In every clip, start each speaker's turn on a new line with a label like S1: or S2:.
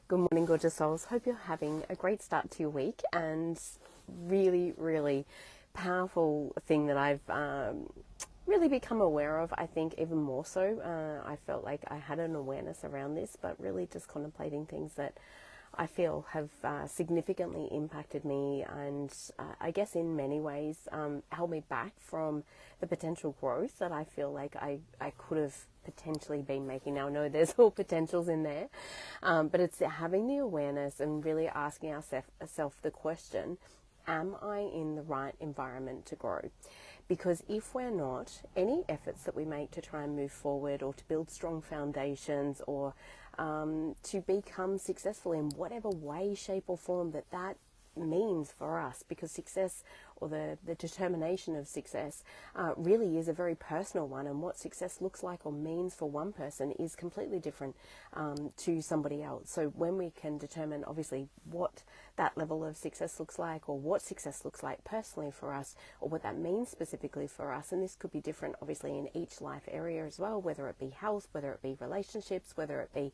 S1: Good morning, gorgeous souls. Hope you're having a great start to your week, and really, really powerful thing that I've really become aware of, I think even more so. I felt like I had an awareness around this, but really just contemplating things that I feel have significantly impacted me and I guess in many ways held me back from the potential growth that I feel like I could have potentially been making. Now I know there's all potentials in there, but it's having the awareness and really asking ourselves the question, am I in the right environment to grow? Because if we're not, any efforts that we make to try and move forward or to build strong foundations or to become successful in whatever way, shape or form that means for us, because success or the determination of success really is a very personal one, and what success looks like or means for one person is completely different to somebody else. So when we can determine obviously what that level of success looks like, or what success looks like personally for us, or what that means specifically for us, and this could be different obviously in each life area as well, whether it be health, whether it be relationships, whether it be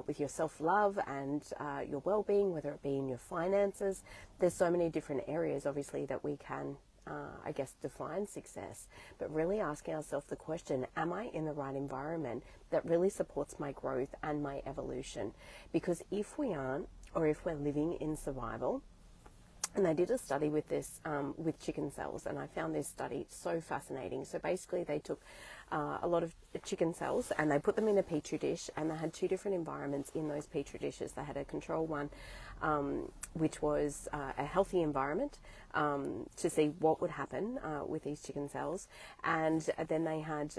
S1: with your self-love and your well-being, whether it be in your finances. There's so many different areas obviously that we can I guess define success, but really asking ourselves the question, am I in the right environment that really supports my growth and my evolution? Because if we aren't, or if we're living in survival, and they did a study with this, with chicken cells, and I found this study so fascinating. So basically they took a lot of chicken cells and they put them in a petri dish, and they had two different environments in those petri dishes. They had a control one, which was a healthy environment to see what would happen with these chicken cells. And then they had,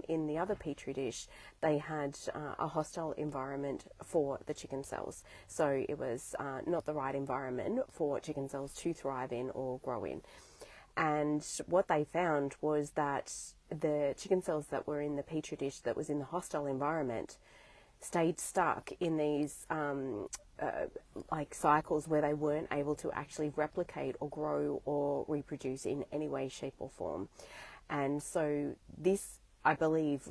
S1: in the other petri dish, they had a hostile environment for the chicken cells. So it was not the right environment for chicken cells to thrive in or grow in. And what they found was that the chicken cells that were in the petri dish that was in the hostile environment stayed stuck in these like cycles where they weren't able to actually replicate or grow or reproduce in any way, shape or form. And so this, I believe,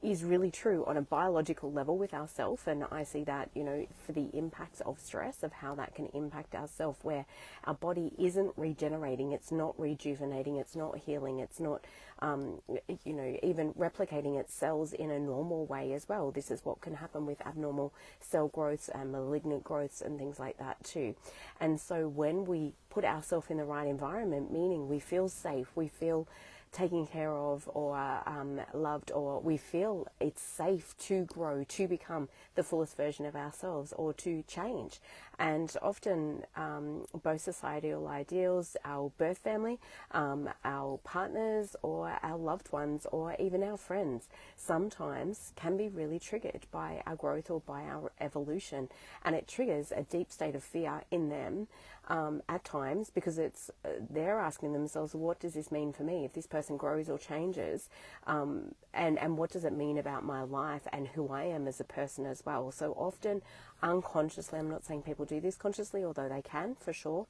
S1: is really true on a biological level with ourselves, and I see that, you know, for the impacts of stress, of how that can impact ourselves, where our body isn't regenerating, it's not rejuvenating, it's not healing, it's not, you know, even replicating its cells in a normal way as well. This is what can happen with abnormal cell growths and malignant growths and things like that too. And so when we put ourselves in the right environment, meaning we feel safe, we feel taken care of or loved, or we feel it's safe to grow, to become the fullest version of ourselves or to change. And often both societal ideals, our birth family, our partners or our loved ones or even our friends sometimes can be really triggered by our growth or by our evolution, and it triggers a deep state of fear in them at times, because it's they're asking themselves, what does this mean for me if this person grows or changes, and what does it mean about my life and who I am as a person as well. So often unconsciously, I'm not saying people do this consciously, although they can for sure,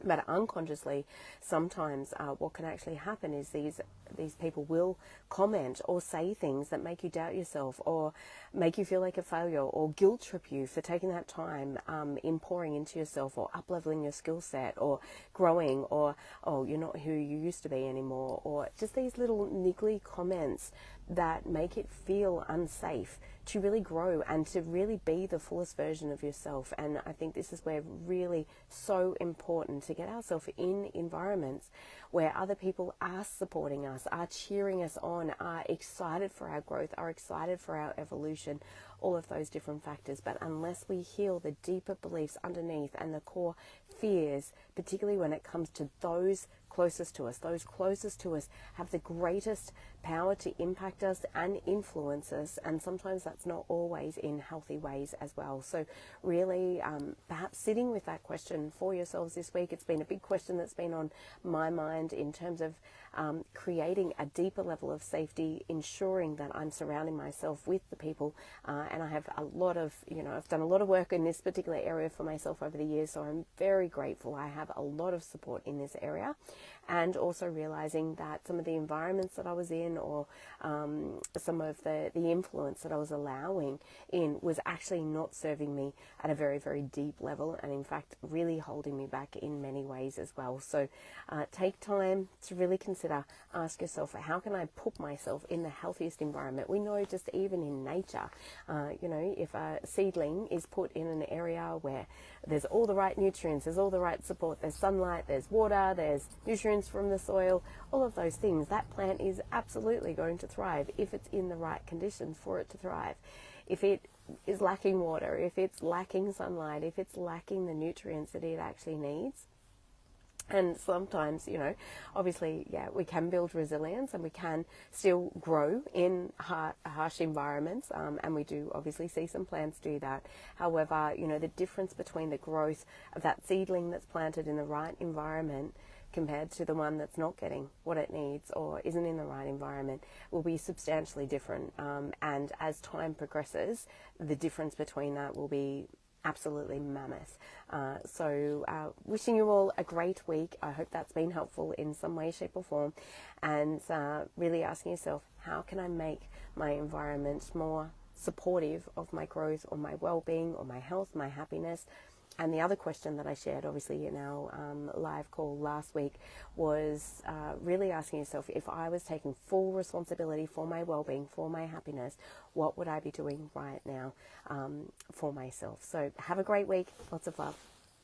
S1: but unconsciously sometimes what can actually happen is these people will comment or say things that make you doubt yourself, or make you feel like a failure, or guilt trip you for taking that time in pouring into yourself, or up-leveling your skill set, or growing, or oh, you're not who you used to be anymore, or just these little niggly comments that make it feel unsafe to really grow and to really be the fullest version of yourself. And I think this is where really so important to get ourselves in environments where other people are supporting us, are cheering us on, are excited for our growth, are excited for our evolution, all of those different factors. But unless we heal the deeper beliefs underneath and the core fears, particularly when it comes to those closest to us have the greatest power to impact us and influence us, and sometimes that's not always in healthy ways as well. So really perhaps sitting with that question for yourselves this week. It's been a big question that's been on my mind in terms of creating a deeper level of safety, ensuring that I'm surrounding myself with the people, and I have a lot of, I've done a lot of work in this particular area for myself over the years, so I'm very grateful I have a lot of support in this area. and also realizing that some of the environments that I was in, or some of the influence that I was allowing in, was actually not serving me at a very, very deep level, and in fact really holding me back in many ways as well. So take time to really consider, ask yourself, how can I put myself in the healthiest environment? We know just even in nature, if a seedling is put in an area where there's all the right nutrients, there's all the right support, there's sunlight, there's water, there's nutrients from the soil, all of those things, that plant is absolutely going to thrive if it's in the right conditions for it to thrive. If it is lacking water, if it's lacking sunlight, if it's lacking the nutrients that it actually needs. And sometimes, obviously, we can build resilience and we can still grow in harsh environments. And we do obviously see some plants do that. However, the difference between the growth of that seedling that's planted in the right environment compared to the one that's not getting what it needs or isn't in the right environment will be substantially different. And as time progresses, the difference between that will be absolutely mammoth. So wishing you all a great week. I hope that's been helpful in some way, shape or form, and really asking yourself, how can I make my environment more supportive of my growth or my well-being or my health, my happiness? And the other question that I shared, obviously, in our live call last week was really asking yourself, if I was taking full responsibility for my well-being, for my happiness, what would I be doing right now for myself? So have a great week. Lots of love.